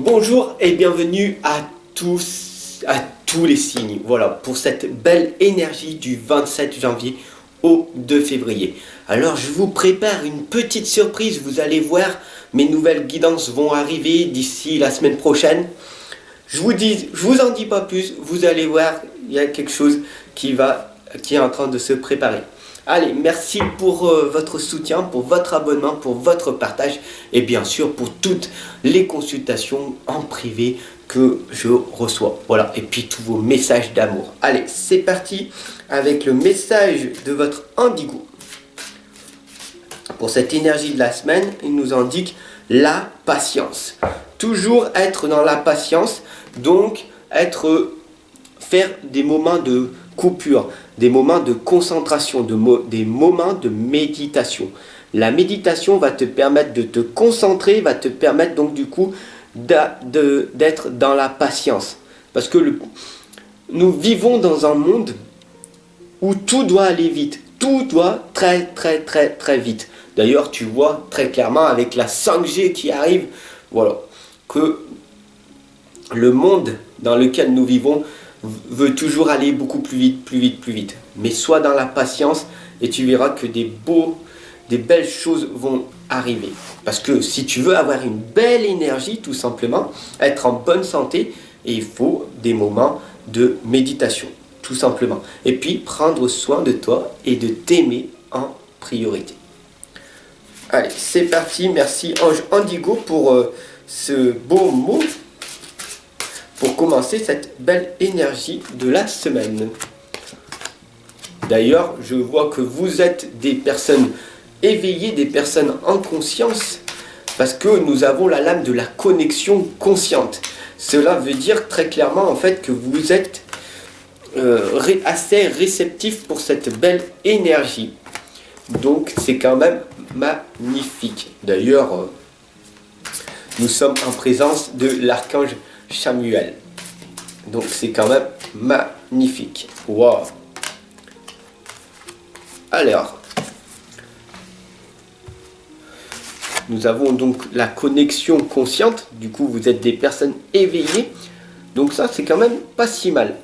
Bonjour et bienvenue à tous les signes. Voilà, pour cette belle énergie du 27 janvier au 2 février. Alors je vous prépare une petite surprise, vous allez voir, mes nouvelles guidances vont arriver d'ici la semaine prochaine. Je vous en dis pas plus, vous allez voir, il y a quelque chose qui est en train de se préparer. Allez, merci pour votre soutien, pour votre abonnement, pour votre partage et bien sûr pour toutes les consultations en privé que je reçois. Voilà, et puis tous vos messages d'amour. Allez, c'est parti avec le message de votre indigo. Pour cette énergie de la semaine, il nous indique la patience. Toujours être dans la patience, donc faire des moments de coupure, des moments de concentration, des moments de méditation. La méditation va te permettre de te concentrer, va te permettre donc du coup d'être dans la patience. Parce que nous vivons dans un monde où tout doit aller vite. Tout doit très vite. D'ailleurs, tu vois très clairement avec la 5G qui arrive, voilà, que le monde dans lequel nous vivons veut toujours aller beaucoup plus vite. Mais sois dans la patience et tu verras que des belles choses vont arriver. Parce que si tu veux avoir une belle énergie, tout simplement, être en bonne santé, il faut des moments de méditation, tout simplement. Et puis, prendre soin de toi et de t'aimer en priorité. Allez, c'est parti. Merci Ange Indigo pour ce beau mot. Pour commencer cette belle énergie de la semaine. D'ailleurs, je vois que vous êtes des personnes éveillées, des personnes en conscience, parce que nous avons la lame de la connexion consciente. Cela veut dire très clairement en fait que vous êtes assez réceptif pour cette belle énergie. Donc c'est quand même magnifique. D'ailleurs, nous sommes en présence de l'archange Samuel. Donc c'est quand même magnifique. Wow. Alors, nous avons donc la connexion consciente. Du coup, vous êtes des personnes éveillées. Donc ça, c'est quand même pas si mal.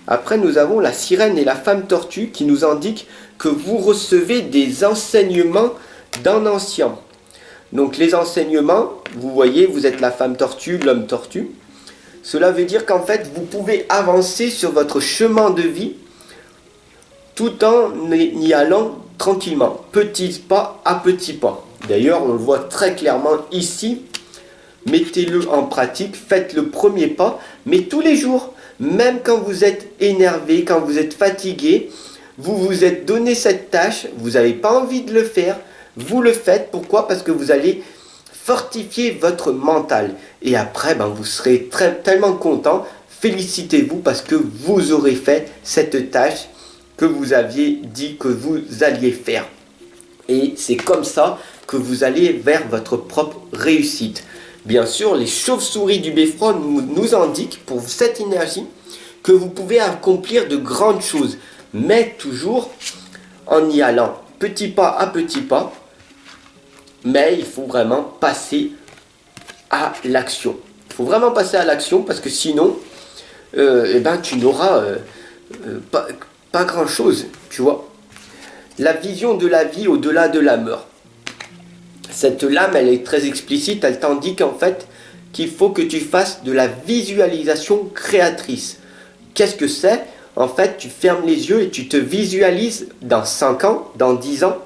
Après, nous avons la sirène et la femme tortue qui nous indiquent que vous recevez des enseignements d'un ancien. Donc les enseignements, vous voyez, vous êtes la femme tortue, l'homme tortue. Cela veut dire qu'en fait, vous pouvez avancer sur votre chemin de vie tout en y allant tranquillement, petit pas à petit pas. D'ailleurs, on le voit très clairement ici. Mettez-le en pratique, faites le premier pas, mais tous les jours, même quand vous êtes énervé, quand vous êtes fatigué, vous vous êtes donné cette tâche, vous n'avez pas envie de le faire, vous le faites. Pourquoi? Parce que vous allez fortifier votre mental. Et après, vous serez tellement content. Félicitez-vous parce que vous aurez fait cette tâche que vous aviez dit que vous alliez faire. Et c'est comme ça que vous allez vers votre propre réussite. Bien sûr, les chauves-souris du Beffroi nous indiquent pour cette énergie que vous pouvez accomplir de grandes choses, mais toujours en y allant petit pas à petit pas. Mais il faut vraiment passer à l'action. Il faut vraiment passer à l'action parce que sinon, tu n'auras pas grand-chose, tu vois. La vision de la vie au-delà de la mort. Cette lame, elle est très explicite, elle t'indique en fait qu'il faut que tu fasses de la visualisation créatrice. Qu'est-ce que c'est? En fait, tu fermes les yeux et tu te visualises dans 5 ans, dans 10 ans,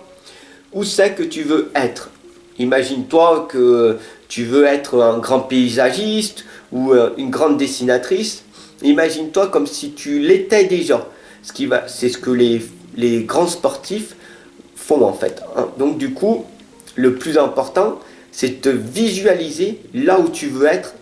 où c'est que tu veux être. Imagine-toi que tu veux être un grand paysagiste ou une grande dessinatrice. Imagine-toi comme si tu l'étais déjà. C'est ce que les grands sportifs font en fait. Donc du coup, le plus important, c'est de te visualiser là où tu veux être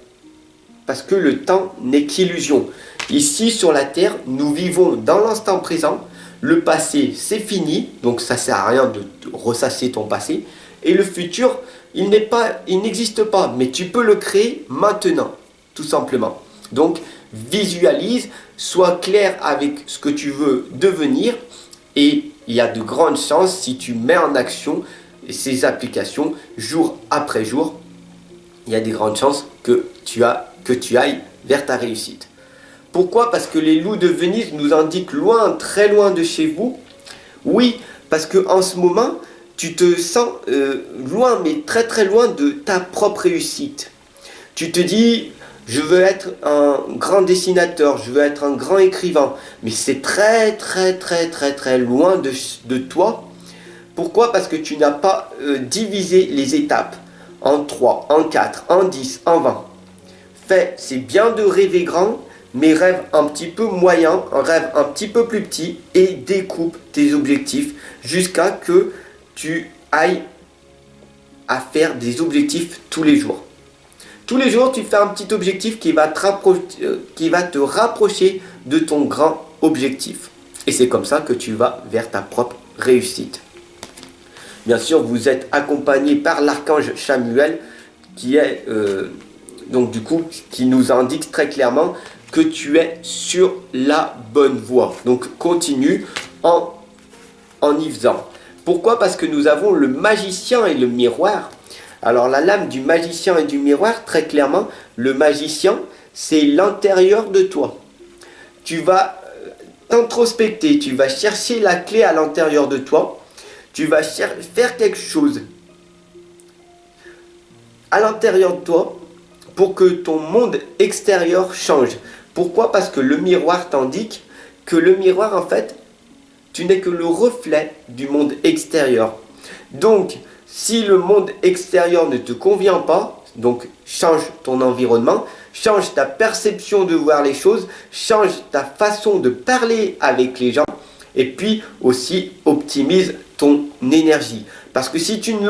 parce que le temps n'est qu'illusion. Ici sur la Terre, nous vivons dans l'instant présent. Le passé, c'est fini, donc ça ne sert à rien de ressasser ton passé. Et le futur, il n'existe pas, mais tu peux le créer maintenant, tout simplement. Donc, visualise, sois clair avec ce que tu veux devenir et il y a de grandes chances si tu mets en action ces applications jour après jour il y a des grandes chances que tu ailles vers ta réussite. Pourquoi? Parce que les loups de Venise nous indiquent loin, très loin de chez vous. Oui, parce que en ce moment, tu te sens loin, mais très très loin de ta propre réussite. Tu te dis, je veux être un grand dessinateur, je veux être un grand écrivain, mais c'est très très très très très loin de toi. Pourquoi? Parce que tu n'as pas divisé les étapes en 3, en 4, en 10, en 20. C'est bien de rêver grand, mais rêve un petit peu moyen, rêve un petit peu plus petit et découpe tes objectifs jusqu'à que tu ailles à faire des objectifs tous les jours. Tous les jours, tu fais un petit objectif qui va te rapprocher de ton grand objectif. Et c'est comme ça que tu vas vers ta propre réussite. Bien sûr, vous êtes accompagné par l'archange Chamuel qui est qui nous indique très clairement que tu es sur la bonne voie. Donc continue en y faisant. Pourquoi? Parce que nous avons le magicien et le miroir. Alors la lame du magicien et du miroir, très clairement, le magicien, c'est l'intérieur de toi. Tu vas t'introspecter, tu vas chercher la clé à l'intérieur de toi, tu vas faire quelque chose à l'intérieur de toi pour que ton monde extérieur change. Pourquoi? Parce que le miroir t'indique que le miroir, en fait, tu n'es que le reflet du monde extérieur. Donc, si le monde extérieur ne te convient pas, donc change ton environnement, change ta perception de voir les choses, change ta façon de parler avec les gens, et puis aussi optimise ton énergie. Parce que si tu ne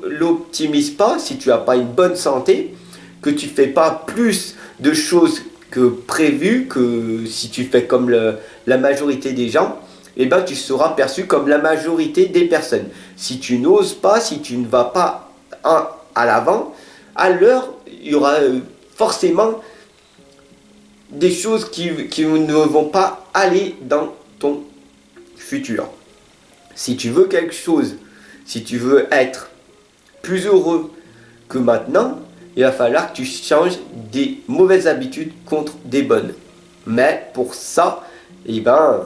l'optimises pas, si tu n'as pas une bonne santé, que tu ne fais pas plus de choses que prévu, que si tu fais comme la majorité des gens, eh ben, tu seras perçu comme la majorité des personnes. Si tu n'oses pas, si tu ne vas pas à l'avant, à l'heure, il y aura forcément des choses qui ne vont pas aller dans ton futur. Si tu veux quelque chose, si tu veux être plus heureux que maintenant, il va falloir que tu changes des mauvaises habitudes contre des bonnes. Mais pour ça, eh ben,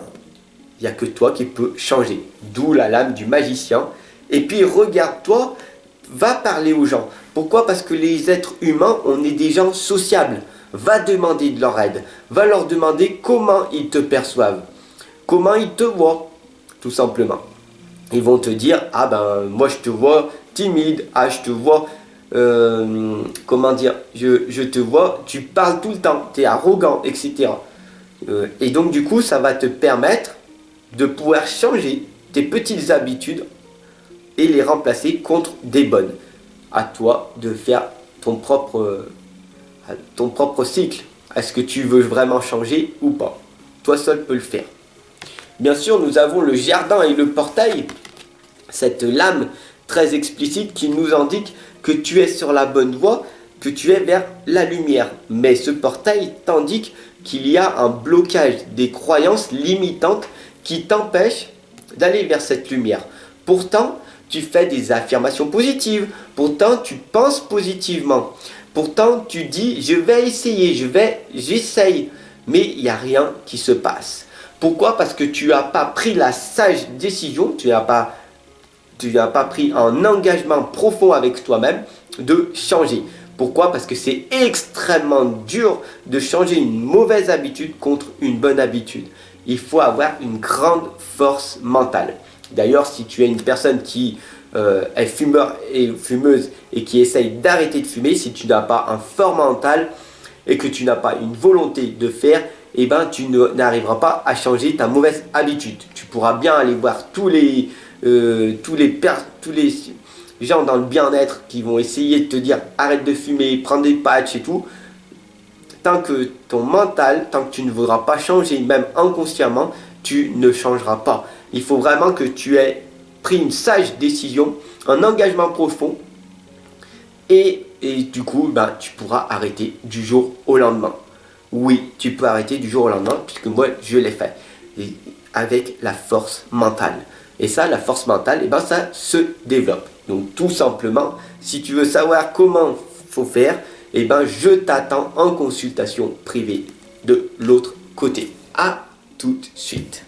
il n'y a que toi qui peux changer. D'où la lame du magicien. Et puis regarde-toi, va parler aux gens. Pourquoi? Parce que les êtres humains, on est des gens sociables. Va demander de leur aide. Va leur demander comment ils te perçoivent. Comment ils te voient, tout simplement. Ils vont te dire, ah ben moi je te vois timide, ah je te vois, je te vois, tu parles tout le temps, tu es arrogant, etc. Et donc du coup ça va te permettre de pouvoir changer tes petites habitudes et les remplacer contre des bonnes. À toi de faire ton propre cycle. Est-ce que tu veux vraiment changer ou pas? Toi seul peux le faire. Bien sûr, nous avons le jardin et le portail, cette lame très explicite qui nous indique que tu es sur la bonne voie, que tu es vers la lumière. Mais ce portail t'indique qu'il y a un blocage, des croyances limitantes qui t'empêchent d'aller vers cette lumière. Pourtant, tu fais des affirmations positives, pourtant tu penses positivement, pourtant tu dis je vais essayer, j'essaye, mais il n'y a rien qui se passe. Pourquoi? Parce que tu n'as pas pris la sage décision, tu n'as pas pris un engagement profond avec toi-même de changer. Pourquoi? Parce que c'est extrêmement dur de changer une mauvaise habitude contre une bonne habitude. Il faut avoir une grande force mentale. D'ailleurs, si tu es une personne qui est fumeur et fumeuse et qui essaye d'arrêter de fumer, si tu n'as pas un fort mental et que tu n'as pas une volonté de faire, eh ben, tu n'arriveras pas à changer ta mauvaise habitude. Tu pourras bien aller voir tous les gens dans le bien-être qui vont essayer de te dire arrête de fumer, prends des patchs et tout. Tant que ton mental, tant que tu ne voudras pas changer, même inconsciemment, tu ne changeras pas. Il faut vraiment que tu aies pris une sage décision, un engagement profond et du coup, ben, tu pourras arrêter du jour au lendemain. Oui, tu peux arrêter du jour au lendemain puisque moi, je l'ai fait. Et avec la force mentale. Et ça, la force mentale, eh ben, ça se développe. Donc tout simplement, si tu veux savoir comment faut faire, et ben je t'attends en consultation privée de l'autre côté. À tout de suite.